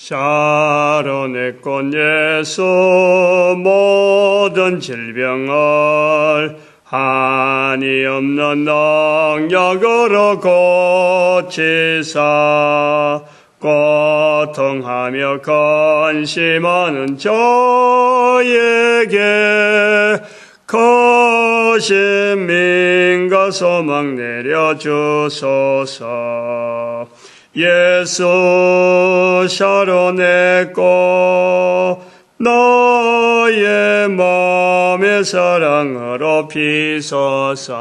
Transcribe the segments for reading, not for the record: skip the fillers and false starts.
샤론의 꽃 예수 모든 질병을 한이 없는 능력으로 고치사 고통하며 근심하는 저에게 거신 민과 소망 내려주소서. 예수 샤론의 꽃 너의 마음의 사랑으로 피소서.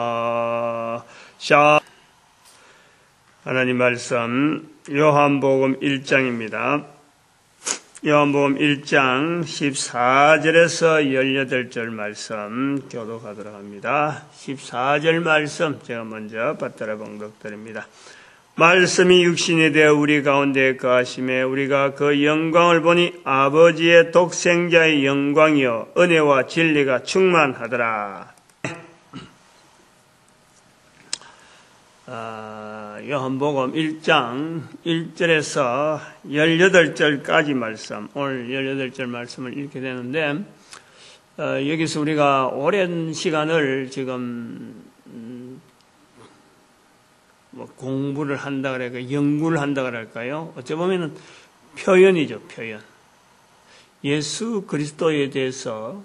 하나님 말씀 요한복음 1장입니다. 요한복음 1장 14절에서 18절 말씀 교독하도록 합니다. 14절 말씀 제가 먼저 받들어 봉독드립니다. 말씀이 육신이 되어 우리 가운데 거하심에 우리가 그 영광을 보니 아버지의 독생자의 영광이요 은혜와 진리가 충만하더라. 요한복음 1장 1절에서 18절까지 말씀, 오늘 18절 말씀을 읽게 되는데 여기서 우리가 오랜 시간을 지금 공부를 한다 그럴까요? 연구를 한다 그럴까요? 어찌 보면은 표현이죠, 표현. 예수 그리스도에 대해서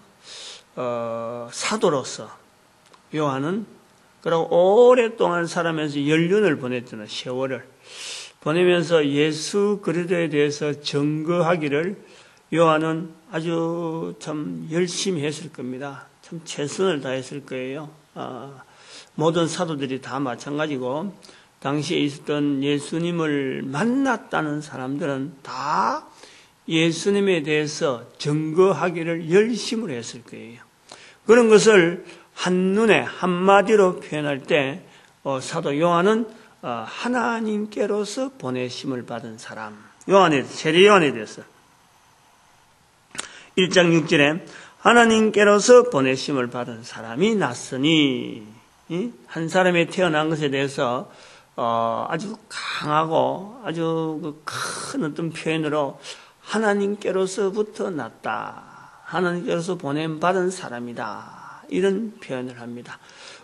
사도로서 요한은 그리고 오랫동안 살아면서 연륜을 보냈잖아요. 세월을 보내면서 예수 그리스도에 대해서 증거하기를 요한은 아주 참 열심히 했을 겁니다. 참 최선을 다했을 거예요. 모든 사도들이 다 마찬가지고 당시에 있었던 예수님을 만났다는 사람들은 다 예수님에 대해서 증거하기를 열심히 했을 거예요. 그런 것을 한눈에 한마디로 표현할 때 사도 요한은 하나님께로서 보내심을 받은 사람, 세례 요한에 대해서 1장 6절에 하나님께로서 보내심을 받은 사람이 났으니, 한 사람이 태어난 것에 대해서 아주 강하고 아주 큰 어떤 표현으로 하나님께로서부터 났다, 하나님께로서 보냄받은 사람이다, 이런 표현을 합니다.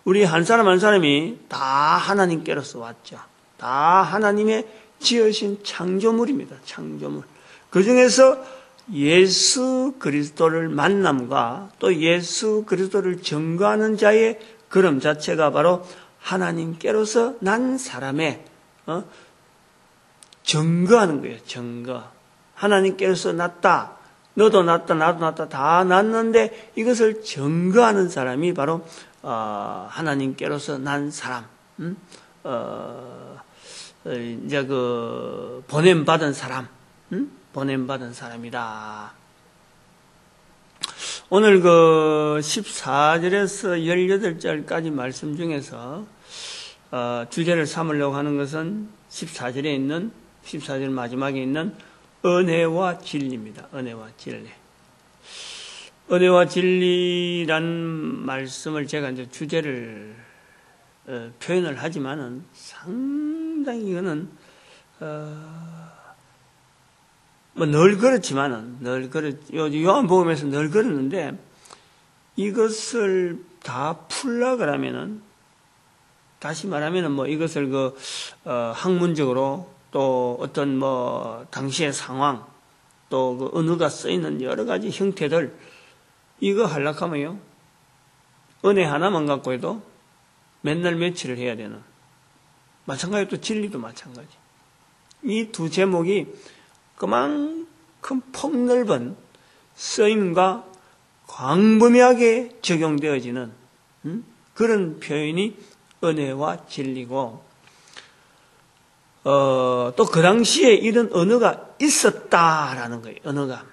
우리 한 사람 한 사람이 다 하나님께로서 왔죠. 다 하나님의 지으신 창조물입니다. 창조물. 그 중에서 예수 그리스도를 만남과 또 예수 그리스도를 증거하는 자의 그름 자체가 바로 하나님께로서 난 사람의 증거하는 거예요. 증거. 하나님께로서 났다. 너도 났다, 나도 났다, 다 났는데 이것을 증거하는 사람이 바로 하나님께로서 난 사람, 이제 그 보냄 받은 사람, 보냄 받은 사람이다. 오늘 그 14절에서 18절까지 말씀 중에서 주제를 삼으려고 하는 것은 14절 마지막에 있는 은혜와 진리입니다. 은혜와 진리. 은혜와 진리란 말씀을 제가 이제 주제를 표현을 하지만은 상당히 이거는 뭐 늘 그렇지만은 요한복음에서 늘 그러는데 이것을 다 풀라 그러면은 다시 말하면은 뭐 이것을 학문적으로 또 어떤 당시의 상황, 또 그 언어가 쓰이는 여러 가지 형태들, 이거 하려고 은혜 하나만 갖고 해도 맨날 며칠을 해야 되는, 마찬가지로 또 진리도 마찬가지. 이 두 제목이 그만큼 폭넓은 쓰임과 광범위하게 적용되어지는 그런 표현이 은혜와 진리고, 또 그 당시에 이런 언어가 있었다라는 거예요. 언어가.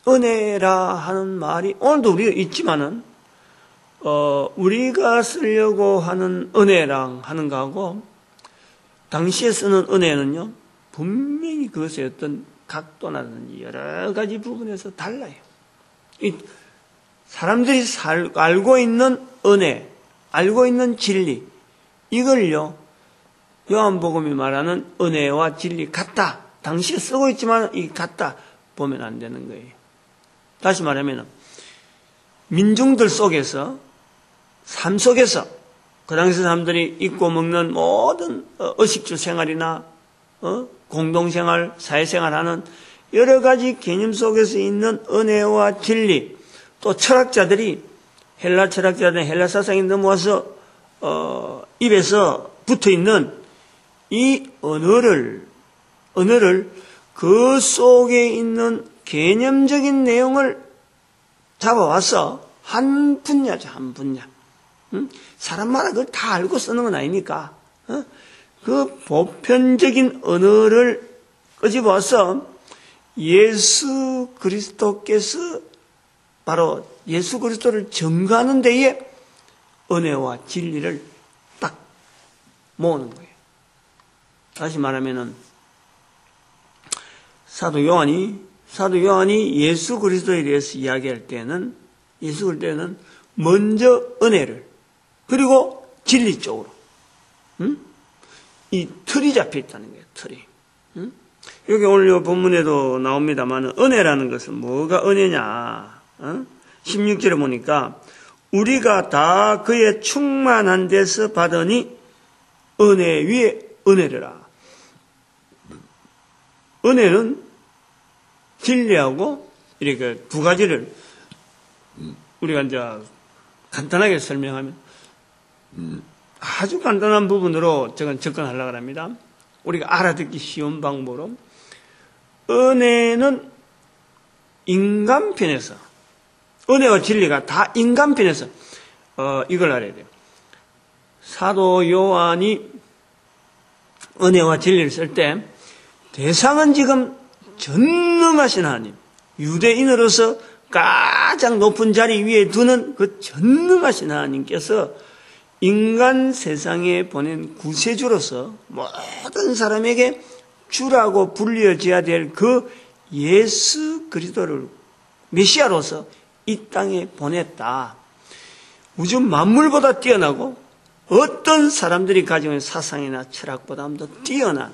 은혜라 하는 말이 오늘도 우리가 있지만은, 우리가 쓰려고 하는 은혜랑 하는 거하고, 당시에 쓰는 은혜는요, 분명히 그것의 어떤 각도라든지 여러 가지 부분에서 달라요. 사람들이 알고 있는 은혜, 알고 있는 진리, 이걸요, 요한복음이 말하는 은혜와 진리 같다, 당시에 쓰고 있지만 이 갖다 보면 안 되는 거예요. 다시 말하면 민중들 속에서, 삶 속에서 그 당시 사람들이 입고 먹는 모든 의식주 생활이나 공동생활, 사회생활하는 여러 가지 개념 속에서 있는 은혜와 진리, 또 철학자들이 헬라 철학자들, 헬라 사상에 넘어와서 입에서 붙어있는 이 언어를 그 속에 있는 개념적인 내용을 잡아와서 한 분야죠, 한 분야. 사람마다 그걸 다 알고 쓰는 건 아니니까 그 보편적인 언어를 끄집어서 예수 그리스도께서 바로 예수 그리스도를 증거하는 데에 은혜와 진리를 딱 모으는 거예요. 다시 말하면은 사도 요한이 예수 그리스도에 대해서 이야기할 때는 먼저 은혜를 그리고 진리 쪽으로 이 틀이 잡혀 있다는 거예요. 틀이. 여기 오늘 본문에도 나옵니다만 은혜라는 것은 뭐가 은혜냐? 16절에 보니까 우리가 다 그의 충만한 데서 받으니 은혜 위에 은혜라. 은혜는 진리하고 이렇게 두 가지를 우리가 이제 간단하게 설명하면 아주 간단한 부분으로 제가 접근하려고 합니다. 우리가 알아듣기 쉬운 방법으로 은혜는 인간편에서 은혜와 진리가 다 인간편에서 이걸 알아야 돼요. 사도 요한이 은혜와 진리를 쓸 때 대상은 지금 전능하신 하나님, 유대인으로서 가장 높은 자리 위에 두는 그 전능하신 하나님께서 인간 세상에 보낸 구세주로서 모든 사람에게 주라고 불려져야 될 그 예수 그리스도를 메시아로서 이 땅에 보냈다. 우주 만물보다 뛰어나고 어떤 사람들이 가지고 있는 사상이나 철학보다 더 뛰어난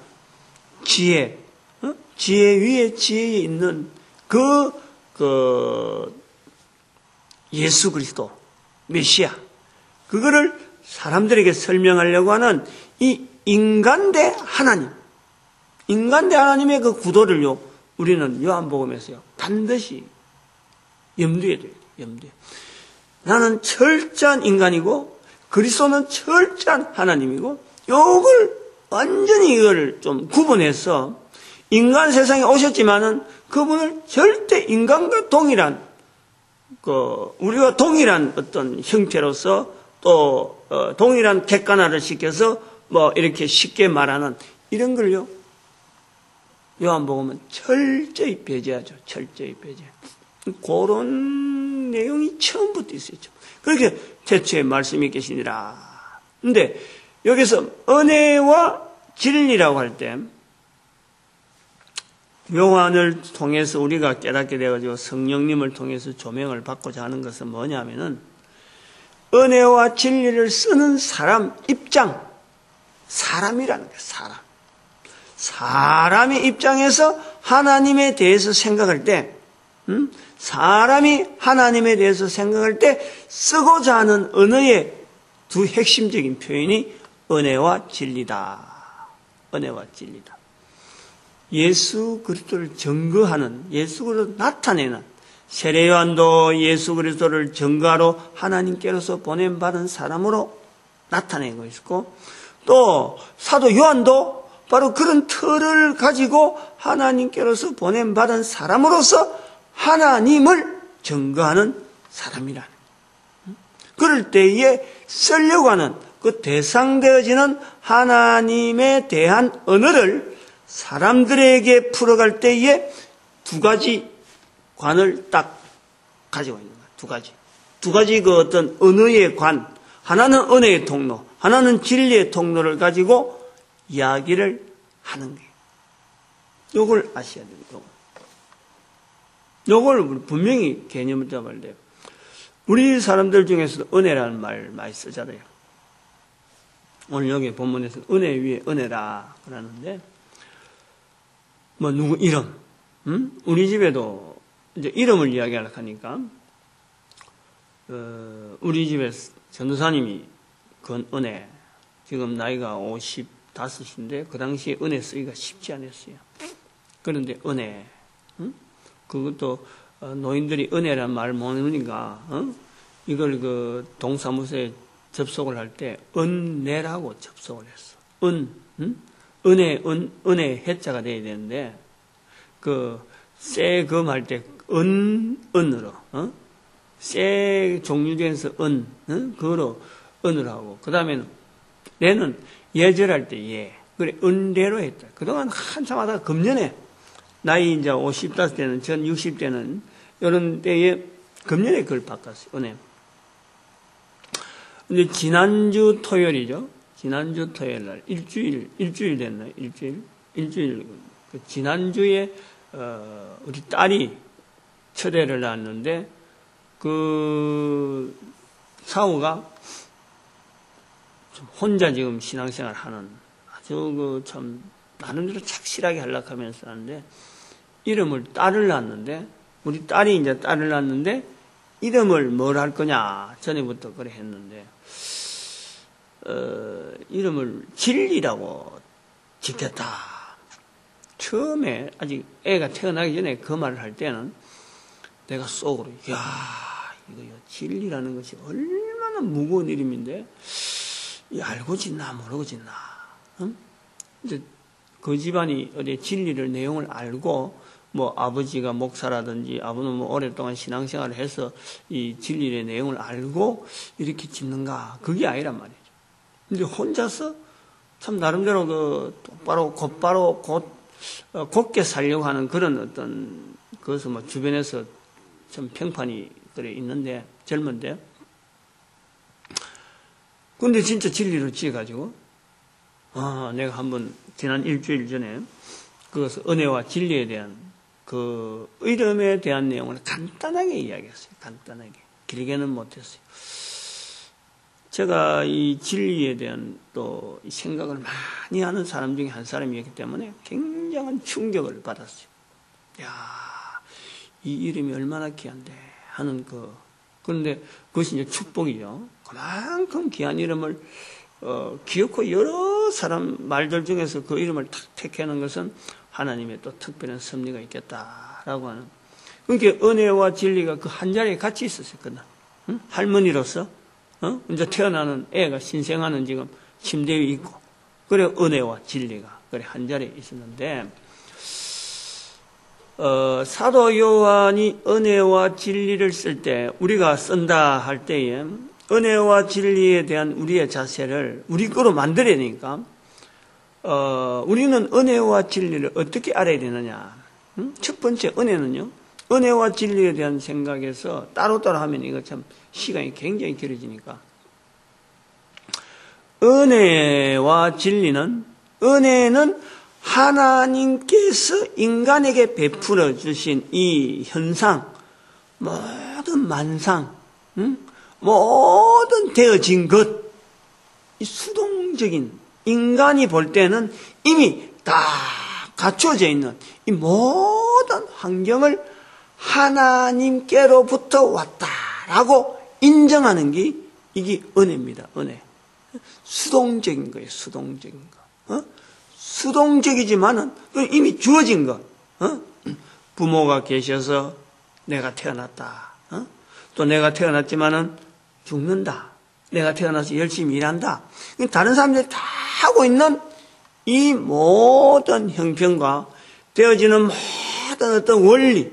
지혜 위에 지혜에 있는 그 예수 그리스도 메시아, 그거를 사람들에게 설명하려고 하는 이 인간 대 하나님, 인간 대 하나님의 그 구도를요, 우리는 요한복음에서요 반드시 염두에 둬야 돼요. 염두에. 나는 철저한 인간이고 그리스도는 철저한 하나님이고, 요걸 완전히 이걸 좀 구분해서 인간 세상에 오셨지만은 그분을 절대 인간과 동일한 우리와 동일한 어떤 형태로서 또 동일한 객관화를 시켜서 이렇게 쉽게 말하는 이런 걸요 요한복음은 철저히 배제하죠. 철저히 배제. 그런 내용이 처음부터 있었죠. 그렇게 태초에 말씀이 계시니라. 근데 여기서 은혜와 진리라고 할 때 요한을 통해서 우리가 깨닫게 되어가지고 성령님을 통해서 조명을 받고자 하는 것은 뭐냐면은 은혜와 진리를 쓰는 사람 입장, 사람이라는 거예요. 사람의 입장에서 하나님에 대해서 생각할 때, 사람이 하나님에 대해서 생각할 때 쓰고자 하는 언어의 두 핵심적인 표현이 은혜와 진리다. 은혜와 진리다. 예수 그리스도를 증거하는, 예수 그리스도를 나타내는, 세례 요한도 예수 그리스도를 증거하러 하나님께로서 보냄받은 사람으로 나타내고 있고, 또 사도 요한도 바로 그런 틀을 가지고 하나님께로서 보냄받은 사람으로서 하나님을 증거하는 사람이라는, 그럴 때에 쓰려고 하는 그 대상되어지는 하나님에 대한 언어를 사람들에게 풀어갈 때에 두 가지 관을 딱 가지고 있는 거예요. 두 가지 그 어떤 언어의 관, 하나는 은혜의 통로, 하나는 진리의 통로를 가지고 이야기를 하는 거예요. 요걸 아셔야 돼요. 요걸 분명히 개념을 잡아야 돼요. 우리 사람들 중에서도 은혜라는 말 많이 쓰잖아요. 오늘 여기 본문에서 은혜 위에 은혜라 그러는데, 뭐 누구 이름, 우리 집에도 이제 이름을 이야기하려고 하니까 우리 집에 전도사님이 건 은혜, 지금 나이가 55인데 그 당시에 은혜 쓰기가 쉽지 않았어요. 그런데 은혜, 그것도 노인들이 은혜란 말을 모르니까 이걸 그 동사무소에 접속을 할 때 은혜라고 접속을 했어. 은혜 해자가 돼야 되는데 세금 할 때 은으로 세 종류 중에서 그거로 은으로 하고, 그 다음에는 내는 예절할 때 예, 그래 은례로 했다. 그동안 한참 하다가 금년에 나이 이제 55때는 전 60대는 이런 때에 금년에 그걸 바꿨어요. 은혜. 근데 지난주 토요일이죠. 지난주 토요일 날 일주일 됐나요? 일주일. 지난주에 우리 딸이 초대를 했는데 그 사우가 좀 혼자 지금 신앙생활 하는 아주 참 나름대로 착실하게 하려고 하면서 하는데 딸을 낳았는데 우리 딸이 이제 딸을 낳았는데 이름을 뭘 할 거냐 전에부터 그래 했는데 이름을 진리라고 짓겠다. 처음에 아직 애가 태어나기 전에 그 말을 할 때는 내가 속으로 이거 진리라는 것이 얼마나 무거운 이름인데 알고 짓나 모르고 짓나. 이제 그 집안이 어디 진리를 내용을 알고 뭐 아버지가 목사라든지 아버는 뭐 오랫동안 신앙생활을 해서 이 진리의 내용을 알고 이렇게 짓는가, 그게 아니란 말이죠. 근데 혼자서 참 나름대로 곧게 살려고 하는 그런 어떤 그것을 뭐 주변에서 참 평판이 그래 있는데 젊은데, 근데 진짜 진리로 지어가지고 내가 한번 지난 일주일 전에 그것을 은혜와 진리에 대한 그 이름에 대한 내용을 간단하게 이야기했어요. 간단하게. 길게는 못했어요. 제가 이 진리에 대한 또 생각을 많이 하는 사람 중에 한 사람이었기 때문에 굉장한 충격을 받았어요. 이 이름이 얼마나 귀한데 하는 그런데 그것이 이제 축복이죠. 그만큼 귀한 이름을 기어코 여러 사람 말들 중에서 그 이름을 탁 택하는 것은 하나님의 또 특별한 섭리가 있겠다라고 하는. 그러니까 은혜와 진리가 그 한 자리에 같이 있었어요. 그날 할머니로서 이제 태어나는 애가 신생아는 지금 침대 위에 있고, 그래 은혜와 진리가 그래 한 자리에 있었는데 사도 요한이 은혜와 진리를 쓸 때 우리가 쓴다 할 때에 은혜와 진리에 대한 우리의 자세를 우리 거로 만들어야 되니까 우리는 은혜와 진리를 어떻게 알아야 되느냐. 첫 번째 은혜는요, 은혜와 진리에 대한 생각에서 따로따로 하면 이거 참 시간이 굉장히 길어지니까 은혜와 진리는, 은혜는 하나님께서 인간에게 베풀어 주신 이 현상, 모든 만상, 모든 되어진 것, 이 수동적인 인간이 볼 때는 이미 다 갖춰져 있는 이 모든 환경을 하나님께로부터 왔다라고 인정하는 게 이게 은혜입니다. 은혜. 수동적인 거예요. 수동적인 거. 수동적이지만은 이미 주어진 것. 부모가 계셔서 내가 태어났다. 또 내가 태어났지만은 죽는다. 내가 태어나서 열심히 일한다. 다른 사람들이 다 하고 있는 이 모든 형편과 되어지는 모든 어떤 원리,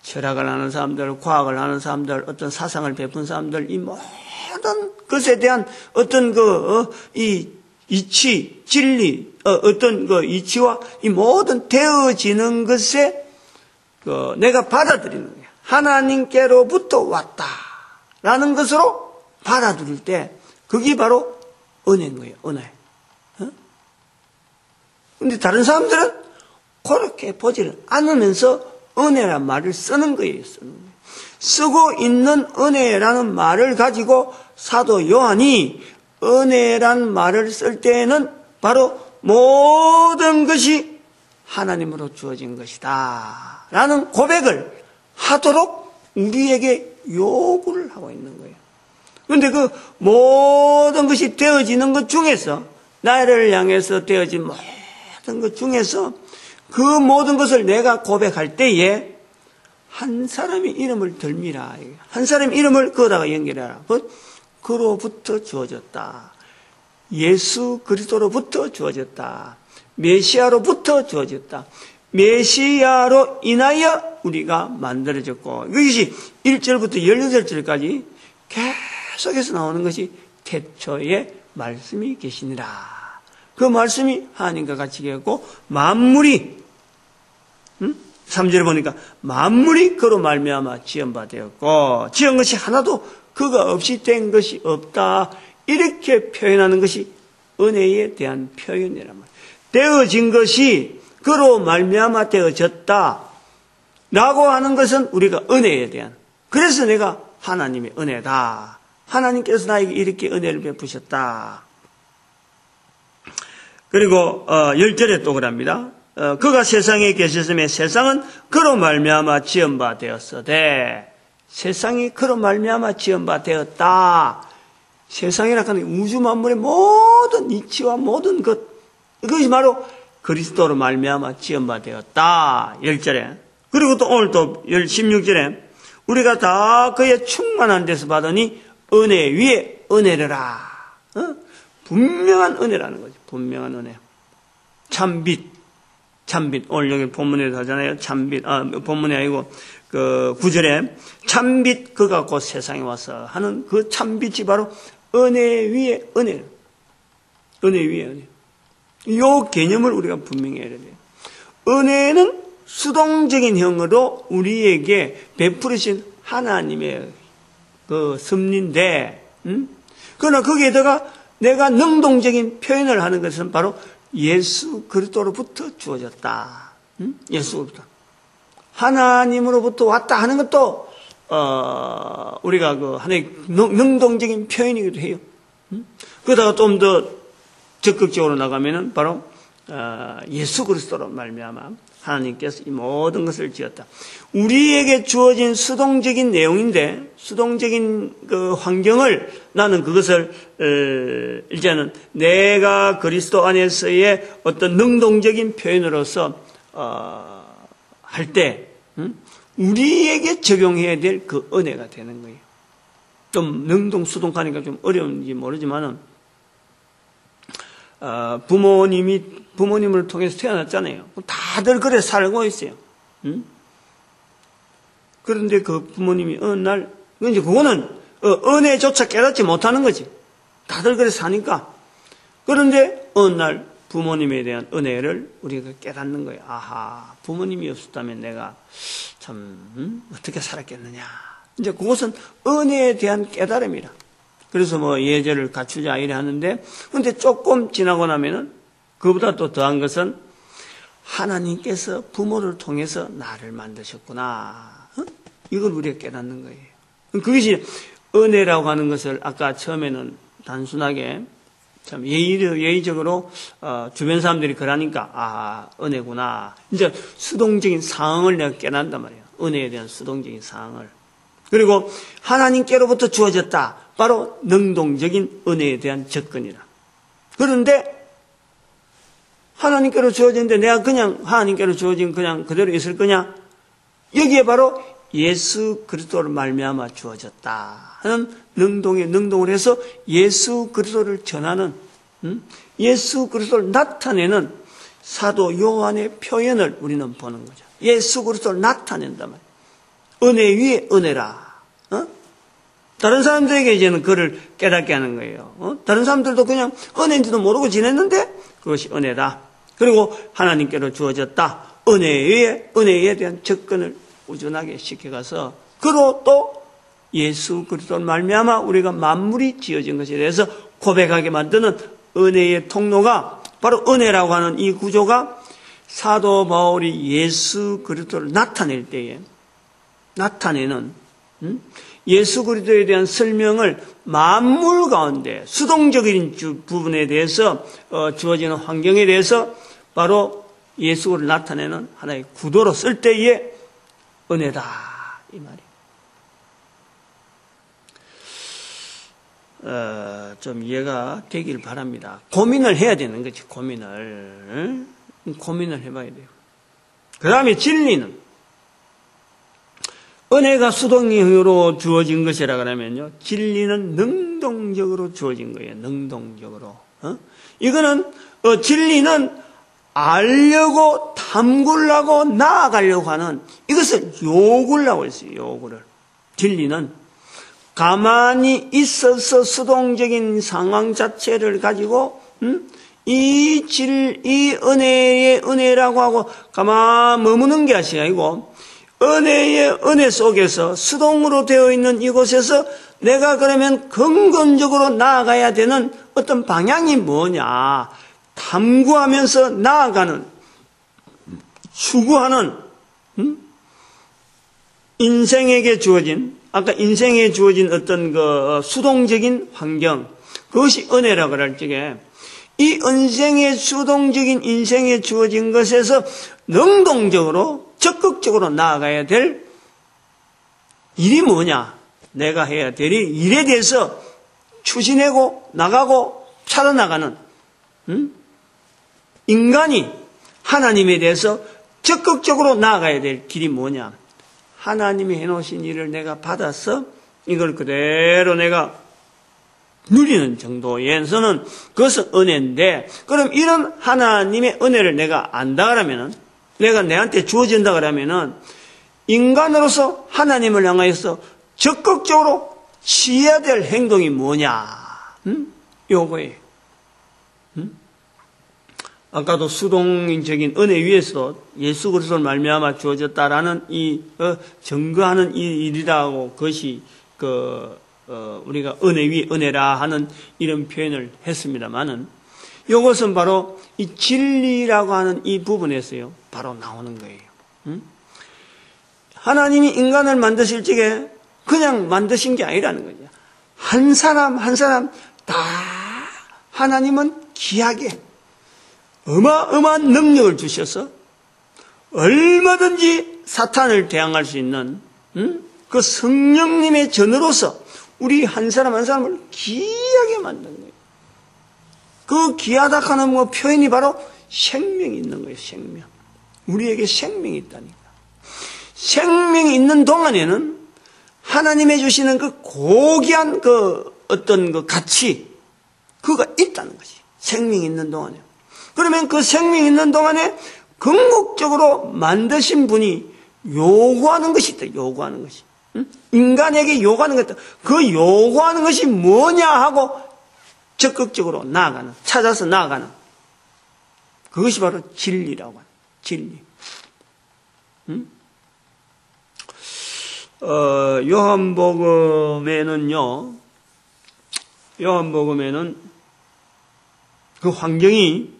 철학을 하는 사람들, 과학을 하는 사람들, 어떤 사상을 베푼 사람들, 이 모든 것에 대한 어떤 이 이치, 진리, 어떤 이치와 이 모든 되어지는 것에 내가 받아들이는 거예요. 하나님께로부터 왔다라는 것으로 받아들일 때 그게 바로 은혜인 거예요. 은혜. 근데 다른 사람들은 그렇게 보지를 않으면서 은혜란 말을 쓰는 거예요. 쓰고 있는 은혜라는 말을 가지고 사도 요한이 은혜란 말을 쓸 때에는 바로 모든 것이 하나님으로 주어진 것이다 라는 고백을 하도록 우리에게 요구를 하고 있는 거예요. 그런데 그 모든 것이 되어지는 것 중에서, 나를 향해서 되어진 모든 것 중에서 그 모든 것을 내가 고백할 때에 한 사람의 이름을 들미라. 한 사람의 이름을 거기다가 연결해라. 그로부터 주어졌다. 예수 그리스도로부터 주어졌다. 메시아로부터 주어졌다. 메시아로 인하여 우리가 만들어졌고, 이것이 1절부터 16절까지 계속해서 나오는 것이 태초에 말씀이 계시니라. 그 말씀이 하나님과 같이 계셨고 만물이 3절에 보니까 만물이 그로 말미암아 지은 바 되었고, 지은 것이 하나도 그가 없이 된 것이 없다. 이렇게 표현하는 것이 은혜에 대한 표현이란 말이에요. 되어진 것이 그로 말미암아 되어졌다 라고 하는 것은 우리가 은혜에 대한, 그래서 내가 하나님의 은혜다. 하나님께서 나에게 이렇게 은혜를 베푸셨다. 그리고 10절에 또 그럽니다. 그가 세상에 계셨음에 세상은 그로 말미암아 지은 바 되었으되, 세상이 그로 말미암아 지은 바 되었다. 세상이라 하는 우주 만물의 모든 이치와 모든 것, 이것이 바로 그리스도로 말미암아 지은 바 되었다. 10절에. 그리고 또 오늘 또 16절에 우리가 다 그의 충만한 데서 받으니 은혜 위에 은혜를 분명한 은혜라는 거죠. 분명한 은혜. 참빛. 오늘 여기 본문에도 하잖아요. 참빛. 본문이 아니고 그 9절에 참빛 그가 곧 세상에 와서 하는 그 참빛이 바로 은혜 위에 은혜. 은혜 위에 은혜. 이 개념을 우리가 분명히 해야 돼요. 은혜는 수동적인 형으로 우리에게 베푸르신 하나님의 그 섭리인데, 그러나 거기에다가 내가 능동적인 표현을 하는 것은 바로 예수 그리스도로부터 주어졌다. 예수로부터. 하나님으로부터 왔다 하는 것도, 우리가 그 하나의 능동적인 표현이기도 해요. 그러다가 좀 더 적극적으로 나가면은 바로, 예수 그리스도로 말미암아 하나님께서 이 모든 것을 지었다. 우리에게 주어진 수동적인 내용인데, 수동적인 그 환경을 나는 그것을 이제는 내가 그리스도 안에서의 어떤 능동적인 표현으로서 할 때 우리에게 적용해야 될 그 은혜가 되는 거예요. 좀 능동 수동하니까 좀 어려운지 모르지만은 부모님을 통해서 태어났잖아요. 다들 그래 살고 있어요. 그런데 그 부모님이 어느 날, 이제 그거는 은혜조차 깨닫지 못하는 거지. 다들 그래 사니까. 그런데 어느 날 부모님에 대한 은혜를 우리가 깨닫는 거예요. 아하, 부모님이 없었다면 내가 참 어떻게 살았겠느냐. 이제 그것은 은혜에 대한 깨달음이라. 그래서 뭐 예절을 갖추자 이래 하는데, 근데 조금 지나고 나면은 그보다 또 더한 것은 하나님께서 부모를 통해서 나를 만드셨구나. 이걸 우리가 깨닫는 거예요. 그것이 은혜라고 하는 것을 아까 처음에는 단순하게 참 예의적으로 주변 사람들이 그러니까 은혜구나. 이제 수동적인 상황을 내가 깨닫는단 말이에요. 은혜에 대한 수동적인 상황을. 그리고 하나님께로부터 주어졌다. 바로 능동적인 은혜에 대한 접근이라. 그런데 하나님께로 주어졌는데 내가 그냥 하나님께로 주어진 그냥 그대로 있을 거냐? 여기에 바로 예수 그리스도를 말미암아 주어졌다 하는 능동을 해서 예수 그리스도를 전하는, 예수 그리스도를 나타내는 사도 요한의 표현을 우리는 보는 거죠. 예수 그리스도를 나타낸단 말이에요. 은혜 위에 은혜라. 다른 사람들에게 이제는 그를 깨닫게 하는 거예요. 다른 사람들도 그냥 은혜인지도 모르고 지냈는데 그것이 은혜다. 그리고 하나님께로 주어졌다. 은혜에 대한 접근을 우준하게 시켜가서 그로 또 예수 그리스도를 말미암아 우리가 만물이 지어진 것에 대해서 고백하게 만드는 은혜의 통로가 바로 은혜라고 하는 이 구조가 사도 바울이 예수 그리스도를 나타낼 때에 나타내는 예수 그리스도에 대한 설명을 만물 가운데 수동적인 부분에 대해서 주어지는 환경에 대해서 바로 예수를 나타내는 하나의 구도로 쓸 때의 은혜다 이 말이에요. 좀 이해가 되길 바랍니다. 고민을 해야 되는 거지. 고민을 해봐야 돼요. 그 다음에 진리는 은혜가 수동으로 주어진 것이라 그러면요, 진리는 능동적으로 주어진 거예요. 능동적으로. 이거는 진리는 알려고 탐구려고 나아가려고 하는 이것을 요구를 하고 있어요. 요구를. 진리는 가만히 있어서 수동적인 상황 자체를 가지고 이 은혜의 은혜라고 하고 가만 머무는 게 아니고 은혜의 은혜 속에서 수동으로 되어 있는 이곳에서 내가 그러면 근본적으로 나아가야 되는 어떤 방향이 뭐냐 탐구하면서 나아가는 추구하는 인생에게 주어진 아까 인생에 주어진 어떤 그 수동적인 환경 그것이 은혜라고 할 적에 이 수동적인 인생에 주어진 것에서 능동적으로 적극적으로 나아가야 될 일이 뭐냐 내가 해야 될 일에 대해서 추진하고 나가고 살아나가는 인간이 하나님에 대해서 적극적으로 나아가야 될 길이 뭐냐 하나님이 해놓으신 일을 내가 받아서 이걸 그대로 내가 누리는 정도에서는 그것은 은혜인데 그럼 이런 하나님의 은혜를 내가 안다 그러면은 내가 내한테 주어진다 그러면은 인간으로서 하나님을 향하여서 적극적으로 취해야 될 행동이 뭐냐 요거예요. 아까도 수동적인 은혜 위에서 예수 그리스도를 말미암아 주어졌다라는 이 증거하는 이 일이라고 그것이 우리가 은혜 위 은혜라 하는 이런 표현을 했습니다만은 이것은 바로 이 진리라고 하는 이 부분에서요 바로 나오는 거예요. 하나님이 인간을 만드실 적에 그냥 만드신 게 아니라는 거죠. 한 사람 한 사람 다 하나님은 귀하게 어마어마한 능력을 주셔서 얼마든지 사탄을 대항할 수 있는 그 성령님의 전으로서 우리 한 사람 한 사람을 귀하게 만든 거예요. 그 귀하다 하는 뭐 표현이 바로 생명이 있는 거예요. 생명. 우리에게 생명이 있다니까. 생명이 있는 동안에는 하나님의 주시는 그 고귀한 그 어떤 그 가치 그가 있다는 것이 생명이 있는 동안에. 그러면 그 생명이 있는 동안에 궁극적으로 만드신 분이 요구하는 것이 있다. 요구하는 것이. 인간에게 요구하는 것 있다. 그 요구하는 것이 뭐냐 하고 적극적으로 나아가는, 찾아서 나아가는. 그것이 바로 진리라고 하는, 진리. 요한복음에는 그 환경이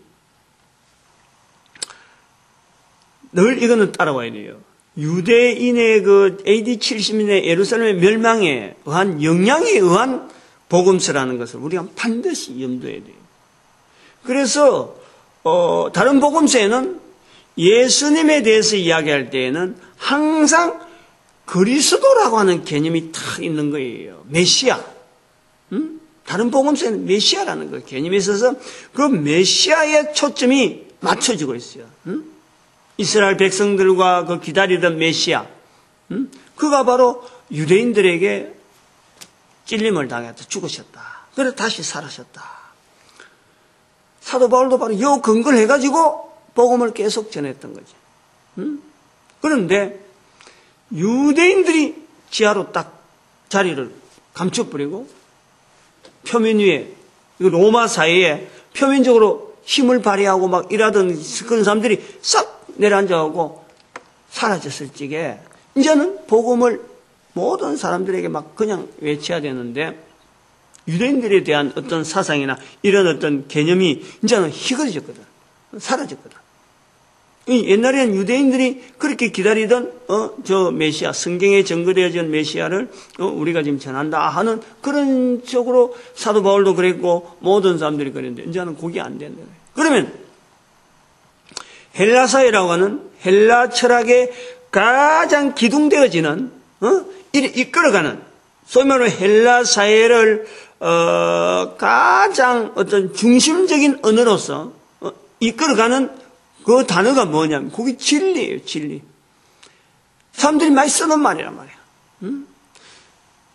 늘 이거는 따라와야 돼요. 유대인의 그 AD 70년의 예루살렘의 멸망에 의한 영향에 의한 복음서라는 것을 우리가 반드시 염두해야 돼요. 그래서 다른 복음서에는 예수님에 대해서 이야기할 때에는 항상 그리스도라고 하는 개념이 딱 있는 거예요. 메시아. 다른 복음서에는 메시아라는 그 개념이 있어서 그 메시아의 초점이 맞춰지고 있어요. 이스라엘 백성들과 그 기다리던 메시아. 그가 바로 유대인들에게 찔림을 당했다. 죽으셨다. 그래서 다시 살아셨다. 사도 바울도 바로 이 근거를 해가지고 복음을 계속 전했던 거죠. 그런데 유대인들이 지하로 딱 자리를 감춰버리고 표면 위에 로마 사회에 표면적으로 힘을 발휘하고 막 이러던 그런 사람들이 싹 내려앉아가고 사라졌을 적에 이제는 복음을 모든 사람들에게 막 그냥 외쳐야 되는데 유대인들에 대한 어떤 사상이나 이런 어떤 개념이 이제는 희거해졌거든. 사라졌거든. 옛날에는 유대인들이 그렇게 기다리던 저 메시아, 성경에 증거되어진 메시아를 우리가 지금 전한다 하는 그런 쪽으로 사도 바울도 그랬고 모든 사람들이 그랬는데 이제는 그게 안 된다. 그러면 헬라 사회라고 하는 헬라 철학의 가장 기둥되어지는 이끌어가는 소위 말하는 헬라 사회를 가장 어떤 중심적인 언어로서 이끌어가는 그 단어가 뭐냐면 그게 진리예요. 진리. 사람들이 많이 쓰는 말이란 말이야.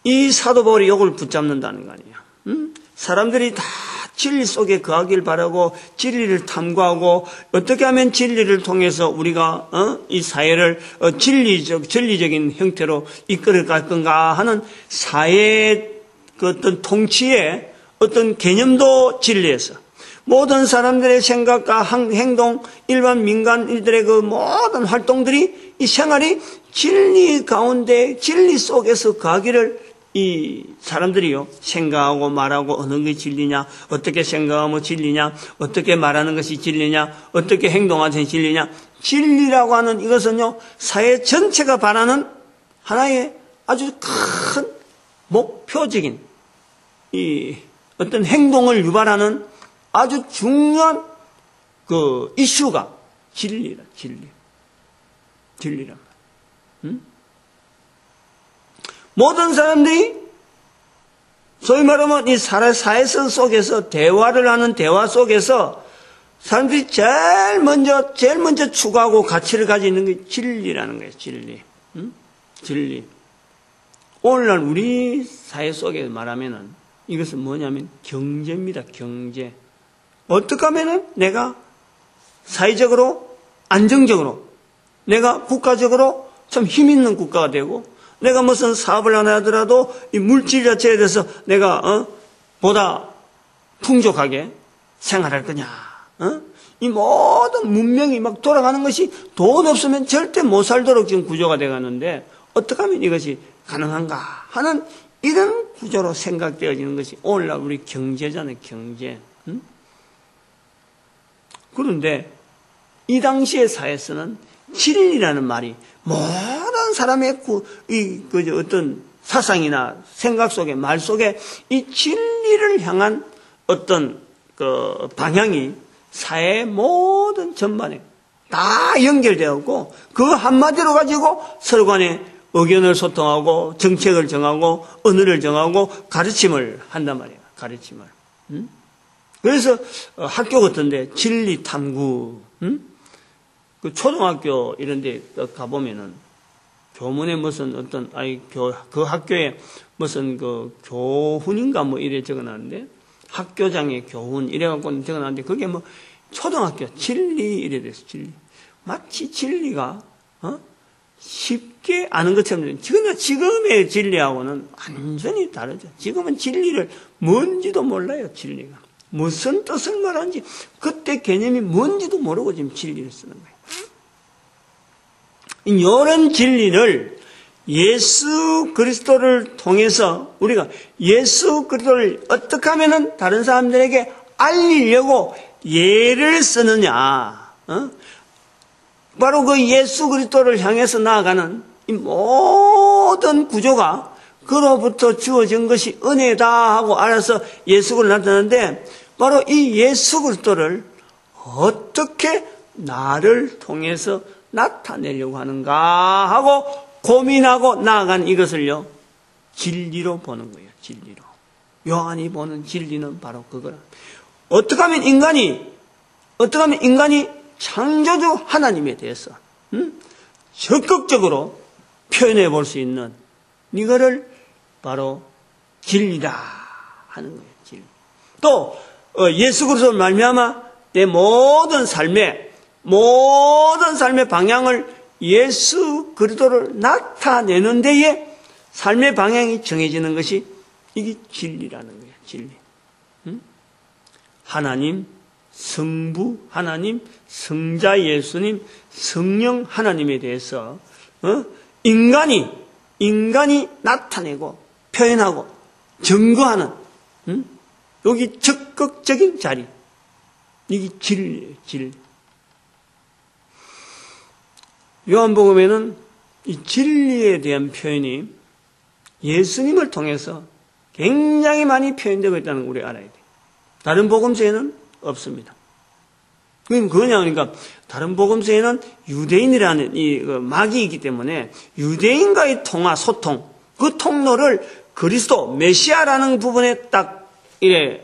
이 사도 바울이 이걸 붙잡는다는 거 아니야. 사람들이 다 진리 속에 거하길 바라고 진리를 탐구하고 어떻게 하면 진리를 통해서 우리가 이 사회를 진리적인 형태로 이끌어갈 건가 하는 사회의 그 어떤 통치의 어떤 개념도 진리에서 모든 사람들의 생각과 행동, 일반 민간인들의 그 모든 활동들이 이 생활이 진리 가운데 진리 속에서 거하기를 이 사람들이요 생각하고 말하고 어느 게 진리냐, 어떻게 생각하면 진리냐, 어떻게 말하는 것이 진리냐, 어떻게 행동하는 것이 진리냐. 진리라고 하는 이것은요 사회 전체가 바라는 하나의 아주 큰 목표적인 이 어떤 행동을 유발하는 아주 중요한 그 이슈가 진리란 말이야. 모든 사람들이 소위 말하면 이 사회성 속에서 대화를 하는 대화 속에서 사람들이 제일 먼저 추구하고 가치를 가지고 있는 게 진리라는 거예요. 진리. 오늘날 우리 사회 속에 말하면은 이것은 뭐냐면 경제입니다. 경제. 어떻게 하면은 내가 사회적으로 안정적으로 내가 국가적으로 참 힘 있는 국가가 되고 내가 무슨 사업을 하나 하더라도 이 물질 자체에 대해서 내가 보다 풍족하게 생활할 거냐. 이 모든 문명이 막 돌아가는 것이 돈 없으면 절대 못 살도록 지금 구조가 돼가는데 어떻게 하면 이것이 가능한가 하는 이런 구조로 생각되어지는 것이 오늘날 우리 경제잖아요. 경제. 그런데 이 당시의 사회에서는 진리라는 말이 모든 사람의 어떤 사상이나 생각 속에 말 속에 이 진리를 향한 어떤 그 방향이 사회 모든 전반에 다 연결되었고 그 한마디로 가지고 서로 간에 의견을 소통하고 정책을 정하고 언어를 정하고 가르침을 한단 말이에요. 가르침을. 그래서 학교 같은데 진리 탐구, 그 초등학교 이런 데 가보면은 교문에 무슨 어떤 그 학교에 무슨 그 교훈인가 뭐 이래 적어놨는데 학교장의 교훈 이래갖고 적어놨는데 그게 뭐 초등학교 진리 이래 돼서 진리. 마치 진리가 쉽게 아는 것처럼 지금의 진리하고는 완전히 다르죠. 지금은 진리를 뭔지도 몰라요. 진리가 무슨 뜻을 말하는지 그때 개념이 뭔지도 모르고 지금 진리를 쓰는 거예요. 이런 진리를 예수 그리스도를 통해서 우리가 예수 그리스도를 어떻게 하면은 다른 사람들에게 알리려고 예를 쓰느냐. 바로 그 예수 그리스도를 향해서 나아가는 이 모든 구조가 그로부터 주어진 것이 은혜다 하고 알아서 예수 그리스도를 나타나는데 바로 이 예수 그리스도를 어떻게 나를 통해서 나타내려고 하는가 하고 고민하고 나아간 이것을요 진리로 보는 거예요. 진리로. 요한이 보는 진리는 바로 그거라. 어떻게 하면 인간이 창조주 하나님에 대해서 적극적으로 표현해 볼 수 있는 이거를 바로 진리다 하는 거예요. 진리. 또 예수 그리스도를 말미암아 내 모든 삶의 방향을 예수 그리스도를 나타내는 데에 삶의 방향이 정해지는 것이 이게 진리라는 거예요. 진리. 하나님, 성부 하나님, 성자 예수님, 성령 하나님에 대해서 인간이 나타내고 표현하고 증거하는 여기 적극적인 자리. 이게 진리예요. 진리. 요한복음에는 이 진리에 대한 표현이 예수님을 통해서 굉장히 많이 표현되고 있다는 걸 우리 알아야 돼요. 다른 복음서에는 없습니다. 그럼 그거냐, 그러니까 다른 복음서에는 유대인이라는 이 막이 있기 때문에 유대인과의 통화, 소통, 그 통로를 그리스도, 메시아라는 부분에 딱 이래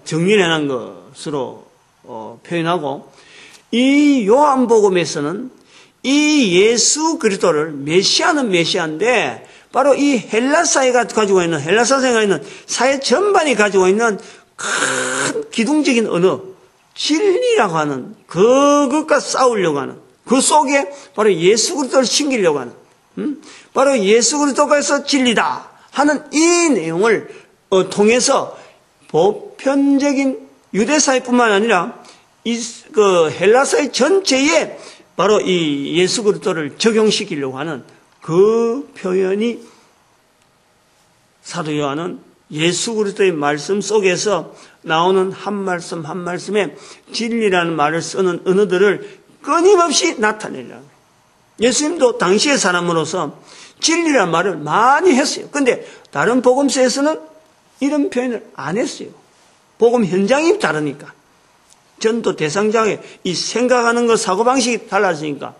정리를 해놓은 것으로 표현하고, 이 요한복음에서는 이 예수 그리스도를, 메시아는 메시아인데 바로 이 헬라 사회가 가지고 있는, 헬라 사회가 있는 사회 전반이 가지고 있는 큰 기둥적인 언어, 진리라고 하는 그것과 싸우려고 하는, 그 속에 바로 예수 그리스도를 숨기려고 하는, 바로 예수 그리스도가서 진리다 하는 이 내용을 통해서 보편적인 유대사회뿐만 아니라 이 헬라사회 전체에 바로 이 예수 그리스도를 적용시키려고 하는 그 표현이 사도 요한은 예수 그리스도의 말씀 속에서 나오는 한 말씀 한 말씀에 진리라는 말을 쓰는 언어들을 끊임없이 나타내려고 해요. 예수님도 당시의 사람으로서 진리라는 말을 많이 했어요. 그런데 다른 복음서에서는 이런 표현을 안 했어요. 복음 현장이 다르니까. 전도 대상자의 이 생각하는 것, 사고방식이 달라지니까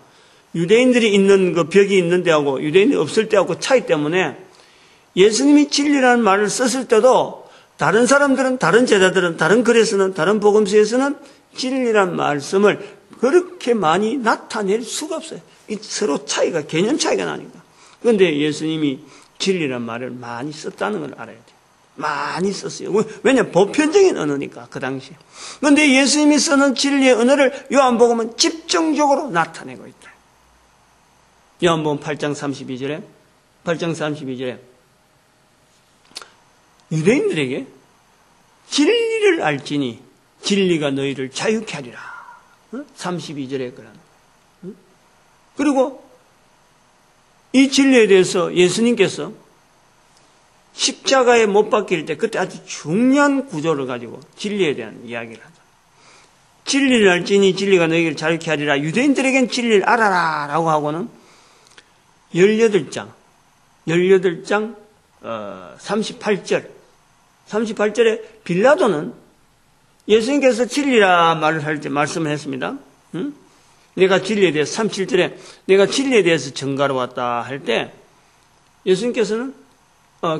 유대인들이 있는 그 벽이 있는 데하고 유대인이 없을 때하고 차이 때문에 예수님이 진리라는 말을 썼을 때도 다른 사람들은, 다른 제자들은, 다른 글에서는, 다른 복음서에서는 진리라는 말씀을 그렇게 많이 나타낼 수가 없어요. 이 서로 차이가, 개념 차이가 나니까. 그런데 예수님이 진리라는 말을 많이 썼다는 걸 알아야 돼요. 많이 썼어요. 왜냐하면 보편적인 언어니까, 그 당시에. 그런데 예수님이 쓰는 진리의 언어를 요한복음은 집중적으로 나타내고 있다. 요한복음 8장 32절에 유대인들에게 진리를 알지니 진리가 너희를 자유케 하리라. 32절에 그런. 그리고 이 진리에 대해서 예수님께서 십자가에 못 박힐 때 그때 아주 중요한 구조를 가지고 진리에 대한 이야기를 하죠. 진리를 알지니 진리가 너희를 자유케 하리라. 유대인들에겐 진리를 알아라 라고 하고는 18장 38절에 빌라도는 예수님께서 진리라 말을 할 때 말씀을 했습니다. 내가 진리에 대해서 37절에 내가 진리에 대해서 증거하러 왔다 할 때 예수님께서는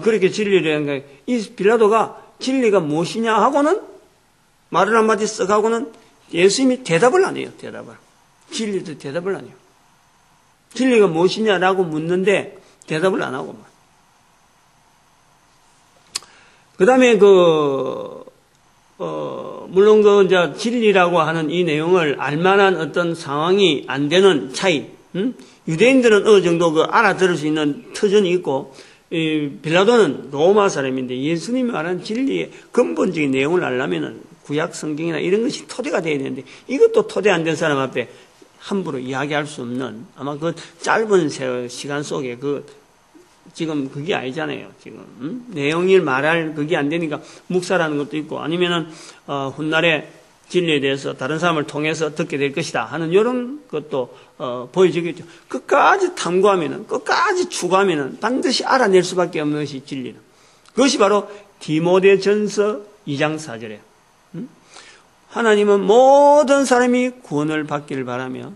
그렇게 진리를 한 거예요. 이 빌라도가 진리가 무엇이냐 하고는 말을 한마디 쓱 하고는 예수님이 대답을 안 해요. 진리도 대답을 안 해요. 진리가 무엇이냐라고 묻는데 대답을 안 하고. 그 다음에 물론 이제 진리라고 하는 이 내용을 알만한 어떤 상황이 안 되는 차이, 유대인들은 어느 정도 알아들을 수 있는 터전이 있고, 빌라도는 로마 사람인데 예수님이 말한 진리의 근본적인 내용을 알려면은 구약 성경이나 이런 것이 토대가 돼야 되는데 이것도 토대 안 된 사람 앞에 함부로 이야기할 수 없는 아마 그 짧은 시간 속에 지금 그게 아니잖아요. 지금 내용을 말할 그게 안 되니까 묵사라는 것도 있고 아니면은 훗날에 진리에 대해서 다른 사람을 통해서 듣게 될 것이다 하는 이런 것도 보여지겠죠. 끝까지 탐구하면은 끝까지 추구하면은 반드시 알아낼 수밖에 없는 것이 진리는. 그것이 바로 디모데전서 2장 4절에 하나님은 모든 사람이 구원을 받기를 바라며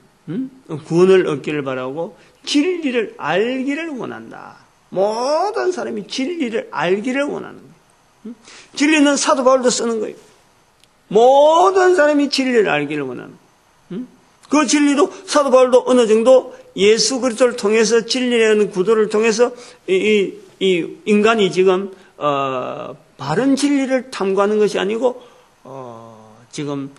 구원을 얻기를 바라고 진리를 알기를 원한다. 모든 사람이 진리를 알기를 원하는 거예요. 진리는 사도 바울도 쓰는 거예요. 모든 사람이 진리를 알기를 원하는 거예요. 그 진리도 사도 바울도 어느 정도 예수 그리스도를 통해서 진리라는 구도를 통해서 이 인간이 지금 바른 진리를 탐구하는 것이 아니고 지금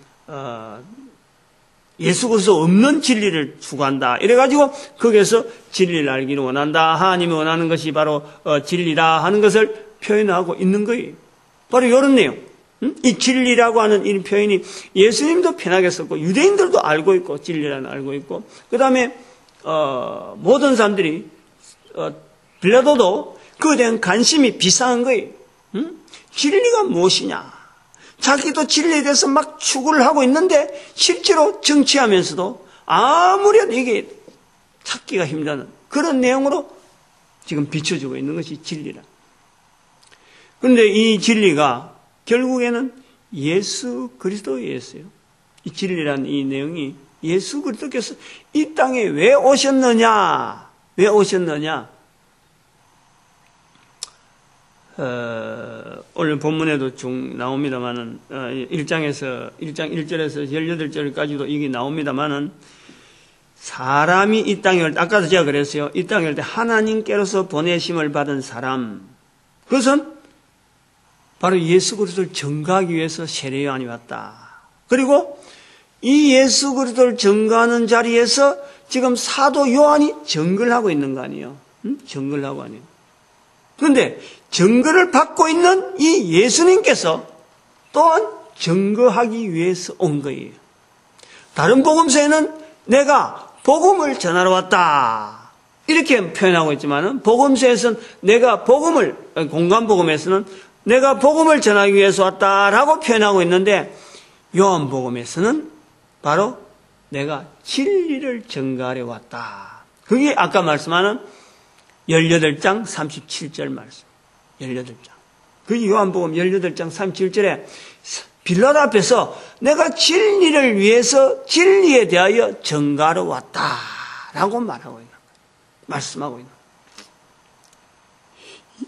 예수 그리스도 없는 진리를 추구한다. 이래가지고 거기에서 진리를 알기를 원한다. 하나님이 원하는 것이 바로 진리다 하는 것을 표현하고 있는 거예요. 바로 이런 내용. 이 진리라고 하는 이 표현이 예수님도 편하게 썼고 유대인들도 알고 있고 진리라는 알고 있고 그 다음에 모든 사람들이 빌라도도 그에 대한 관심이 비상한 거예요. 진리가 무엇이냐? 자기도 진리에 대해서 막 추구를 하고 있는데 실제로 정치하면서도 아무래도 이게 찾기가 힘든 그런 내용으로 지금 비춰주고 있는 것이 진리라. 그런데 이 진리가 결국에는 예수 그리스도였어요. 이 진리라는 이 내용이 예수 그리스도께서 이 땅에 왜 오셨느냐? 왜 오셨느냐? 오늘 본문에도 쭉 나옵니다만은, 1장 1절에서 18절까지도 이게 나옵니다만은, 사람이 이 땅에 올 때, 아까도 제가 그랬어요. 이 땅에 올 때 하나님께로서 보내심을 받은 사람. 그것은 바로 예수 그리스도를 전가하기 위해서 세례 요한이 왔다. 그리고 이 예수 그리스도를 전가하는 자리에서 지금 사도 요한이 증거를 하고 있는 거 아니에요? 증거를 하고 아니에요. 그런데 증거를 받고 있는 이 예수님께서 또한 증거하기 위해서 온 거예요. 다른 복음서에는 내가 복음을 전하러 왔다 이렇게 표현하고 있지만은 복음서에서는 공관복음에서는 내가 복음을 전하기 위해서 왔다라고 표현하고 있는데 요한복음에서는 바로 내가 진리를 전가하려 왔다. 그게 아까 말씀하는 18장 37절 말씀. 18장. 그 요한복음 18장 37절에 빌라도 앞에서 내가 진리를 위해서 진리에 대하여 전가하러 왔다라고 말하고 있는 거예요. 말씀하고 있는 거예요.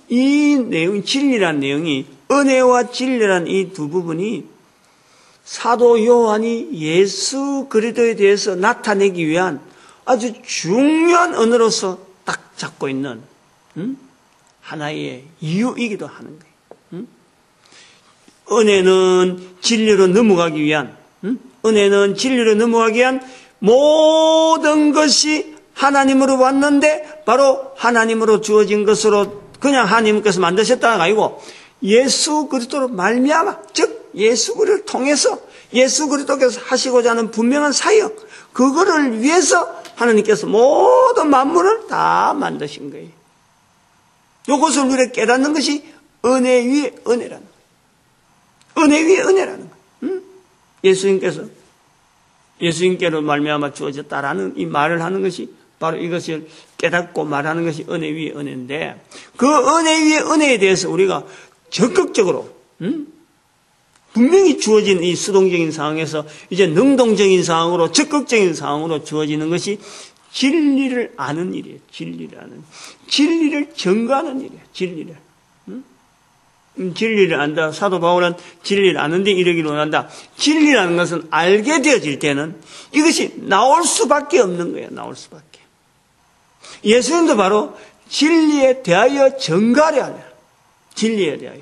이 내용, 진리란 내용이 은혜와 진리란 이 두 부분이 사도 요한이 예수 그리스도에 대해서 나타내기 위한 아주 중요한 언어로서 딱 잡고 있는 하나의 이유이기도 하는 거예요. 은혜는 진리로 넘어가기 위한 모든 것이 하나님으로 왔는데 바로 하나님으로 주어진 것으로 그냥 하나님께서 만드셨다가 아니고 예수 그리스도로 말미암아, 즉 예수 그리스도를 통해서 예수 그리스도께서 하시고자 하는 분명한 사역, 그거를 위해서 하나님께서 모든 만물을 다 만드신 거예요. 이것을 우리가 깨닫는 것이 은혜 위에 은혜라는 거예요. 은혜 위에 은혜라는 거예요. 예수님께로 말미암아 주어졌다라는 이 말을 하는 것이 바로 이것을 깨닫고 말하는 것이 은혜 위에 은혜인데, 그 은혜 위에 은혜에 대해서 우리가 적극적으로 분명히 주어진 이 수동적인 상황에서 이제 능동적인 상황으로, 적극적인 상황으로 주어지는 것이 진리를 아는 일이에요. 진리를 전가하는 일이에요. 진리를 안다. 사도 바울은 진리를 아는데 이르기를 원한다. 진리라는 것은 알게 되어질 때는 이것이 나올 수밖에 없는 거예요. 나올 수밖에. 예수님도 바로 진리에 대하여 전가하려 하냐. 진리에 대하여.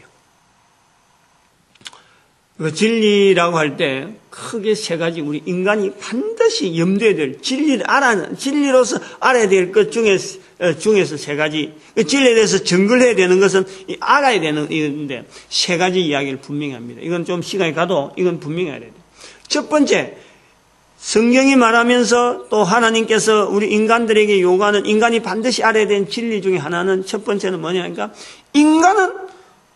그 진리라고 할 때 크게 세 가지 우리 인간이 반드시 염두에 될 진리로서 알아야 될 것 중에서 세 가지. 진리에 대해서 증거를 해야 되는 것은 알아야 되는 일인데 세 가지 이야기를 분명히 합니다. 이건 좀 시간이 가도 이건 분명히 알아야 돼요. 첫 번째, 성경이 말하면서 또 하나님께서 우리 인간들에게 요구하는 인간이 반드시 알아야 되는 진리 중에 하나는 첫 번째는 뭐냐니까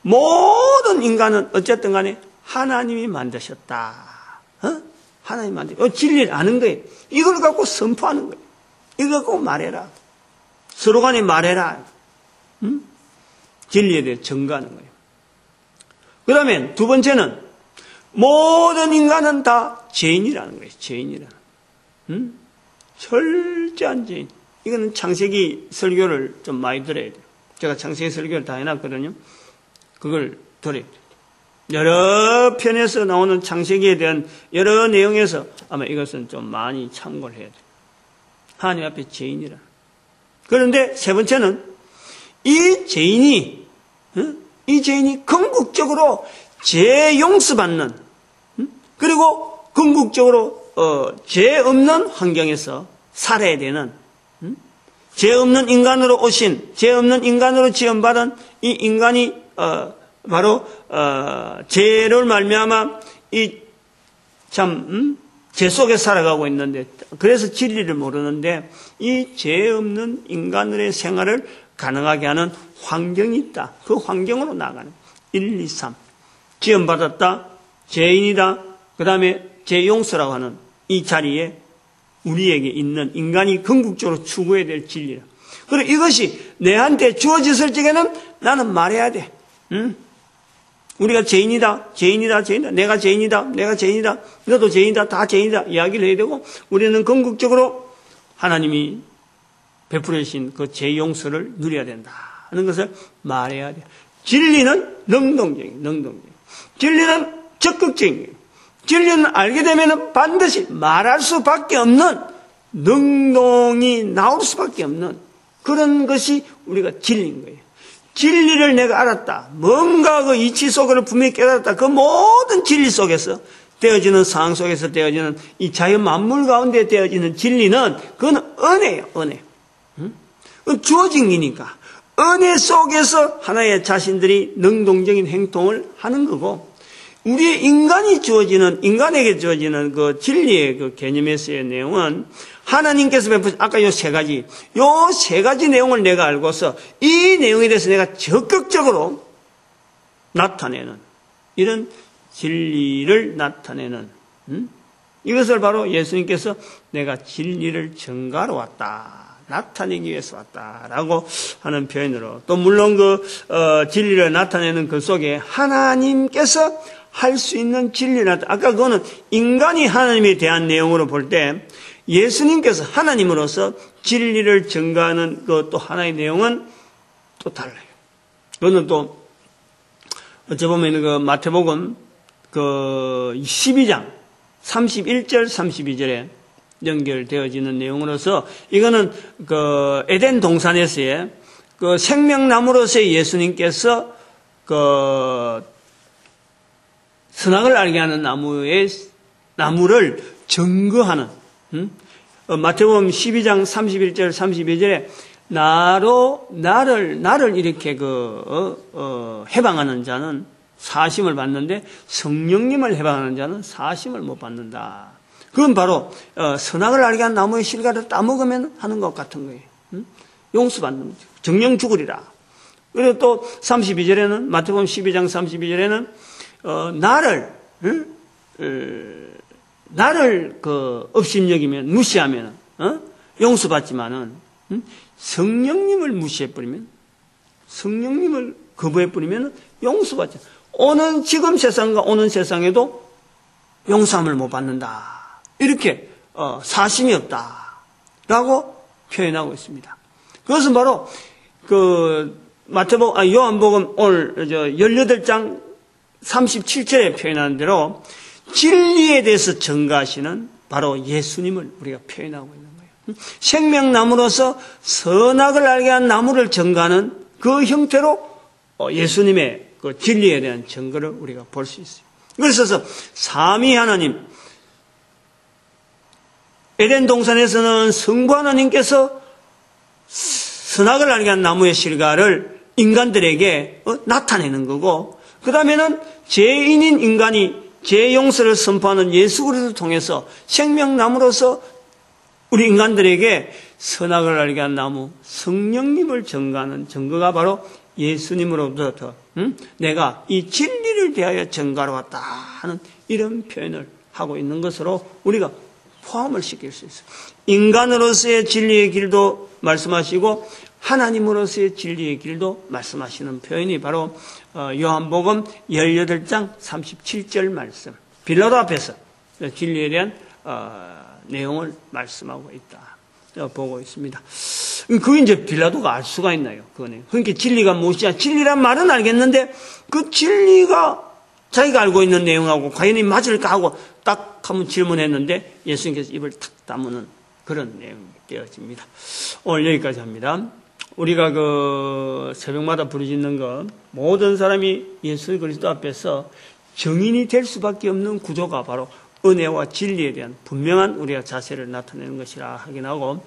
모든 인간은 어쨌든 간에 하나님이 만드셨다. 하나님이 만드셨다. 진리를 아는 거예요. 이걸 갖고 선포하는 거예요. 이걸 갖고 말해라. 서로 간에 말해라. 진리에 대해 증거하는 거예요. 그 다음에 두 번째는 모든 인간은 다 죄인이라는 거예요. 죄인이라는. 철저한 죄인. 이거는 창세기 설교를 좀 많이 들어야 돼요. 제가 창세기 설교를 다 해놨거든요. 그걸 들어야 돼요. 여러 편에서 나오는 창세기에 대한 여러 내용에서 아마 이것은 좀 많이 참고를 해야 돼요. 하나님 앞에 죄인이라. 그런데 세 번째는 이 죄인이 궁극적으로 죄 용서받는, 그리고 궁극적으로 죄 없는 환경에서 살아야 되는, 죄 없는 인간으로 오신, 죄 없는 인간으로 지원받은 이 인간이 바로 죄를 말미암아 죄 속에 살아가고 있는데, 그래서 진리를 모르는데 이 죄 없는 인간들의 생활을 가능하게 하는 환경이 있다. 그 환경으로 나가는 1, 2, 3 지원받았다, 죄인이다, 그 다음에 죄 용서라고 하는 이 자리에 우리에게 있는 인간이 궁극적으로 추구해야 될 진리라. 그리고 이것이 내한테 주어졌을 적에는 나는 말해야 돼. 우리가 죄인이다, 죄인이다, 죄인이다, 내가 죄인이다, 내가 죄인이다, 너도 죄인이다, 다 죄인이다 이야기를 해야 되고, 우리는 궁극적으로 하나님이 베풀어 주신 그 죄 용서를 누려야 된다 하는 것을 말해야 돼요. 진리는 능동적인. 진리는 적극적인. 진리는 알게 되면 반드시 말할 수밖에 없는, 능동이 나올 수밖에 없는 그런 것이 우리가 진리인 거예요. 진리를 내가 알았다. 뭔가 그 이치 속으로 분명히 깨달았다. 그 모든 진리 속에서 되어지는 상황 속에서 되어지는 이 자연 만물 가운데 되어지는 진리는 그건 은혜예요. 은혜. 주어진 일이니까. 은혜 속에서 하나의 자신들이 능동적인 행동을 하는 거고, 우리의 인간에게 주어지는 그 진리의 그 개념에서의 내용은 하나님께서 베푸신 아까 요 세 가지 내용을 내가 알고서 이 내용에 대해서 내가 적극적으로 나타내는 이런 진리를 나타내는 이것을 바로 예수님께서 내가 진리를 전가하러 왔다. 나타내기 위해서 왔다라고 하는 표현으로, 또 물론 진리를 나타내는 그 속에 하나님께서 할 수 있는 진리를 아까 그거는 인간이 하나님에 대한 내용으로 볼 때 예수님께서 하나님으로서 진리를 전가하는 그 또 하나의 내용은 또 달라요. 그거는 또 어찌 보면 그 마태복음 그 12장 31절 32절에 연결되어지는 내용으로서, 이거는 그 에덴 동산에서의 그 생명나무로서의 예수님께서 그 선악을 알게 하는 나무를 증거하는, 마태복음 12장 31절 32절에 나를 이렇게 해방하는 자는 사심을 받는데 성령님을 해방하는 자는 사심을 못 받는다. 그건 바로 선악을 알게 한 나무의 실과를 따먹으면 하는 것 같은 거예요. 용서받는 거죠. 정령 죽으리라. 그리고 또 32절에는 마태복음 12장 32절에는 나를 업신여기면 무시하면 용서받지만은 성령님을 무시해버리면, 성령님을 거부해버리면 용서받지. 지금 세상과 오는 세상에도 용서함을 못 받는다. 이렇게 사심이 없다라고 표현하고 있습니다. 그것은 바로 요한복음 오늘 18장 37절에 표현하는 대로 진리에 대해서 전가하시는 바로 예수님을 우리가 표현하고 있는 거예요. 생명나무로서 선악을 알게 한 나무를 전가하는 그 형태로 예수님의 그 진리에 대한 증거를 우리가 볼 수 있어요. 그래서 삼위 하나님, 에덴 동산에서는 성부 하나님께서 선악을 알게 한 나무의 실과를 인간들에게 나타내는 거고, 그 다음에는 죄인인 인간이 죄 용서를 선포하는 예수 그리스도를 통해서 생명나무로서 우리 인간들에게 선악을 알게 한 나무 성령님을 전가하는 증거가 바로 예수님으로부터 내가 이 진리를 대하여 전가하러 왔다 하는 이런 표현을 하고 있는 것으로 우리가 포함을 시킬 수 있어요. 인간으로서의 진리의 길도 말씀하시고 하나님으로서의 진리의 길도 말씀하시는 표현이 바로 요한복음 18장 37절 말씀, 빌라도 앞에서 진리에 대한 내용을 말씀하고 있다 보고 있습니다. 그게 이제 빌라도가 알 수가 있나요? 그러니까 진리가 무엇이냐? 진리란 말은 알겠는데 그 진리가 자기가 알고 있는 내용하고 과연 맞을까 하고 딱 한번 질문했는데 예수님께서 입을 탁 다무는 그런 내용이 되어집니다. 오늘 여기까지 합니다. 우리가 새벽마다 부르짖는 것, 모든 사람이 예수 그리스도 앞에서 정인이 될 수밖에 없는 구조가 바로 은혜와 진리에 대한 분명한 우리가 자세를 나타내는 것이라 하긴 하고,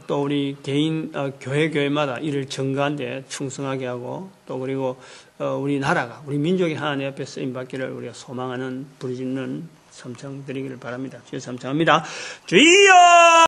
또 우리 개인, 교회마다 이를 전가한 데 충성하게 하고, 또 그리고 우리 나라가, 우리 민족이 하나님 앞에 쓰임받기를 우리가 소망하는 부르짖는 삼창 드리기를 바랍니다. 주여 삼창합니다. 주여!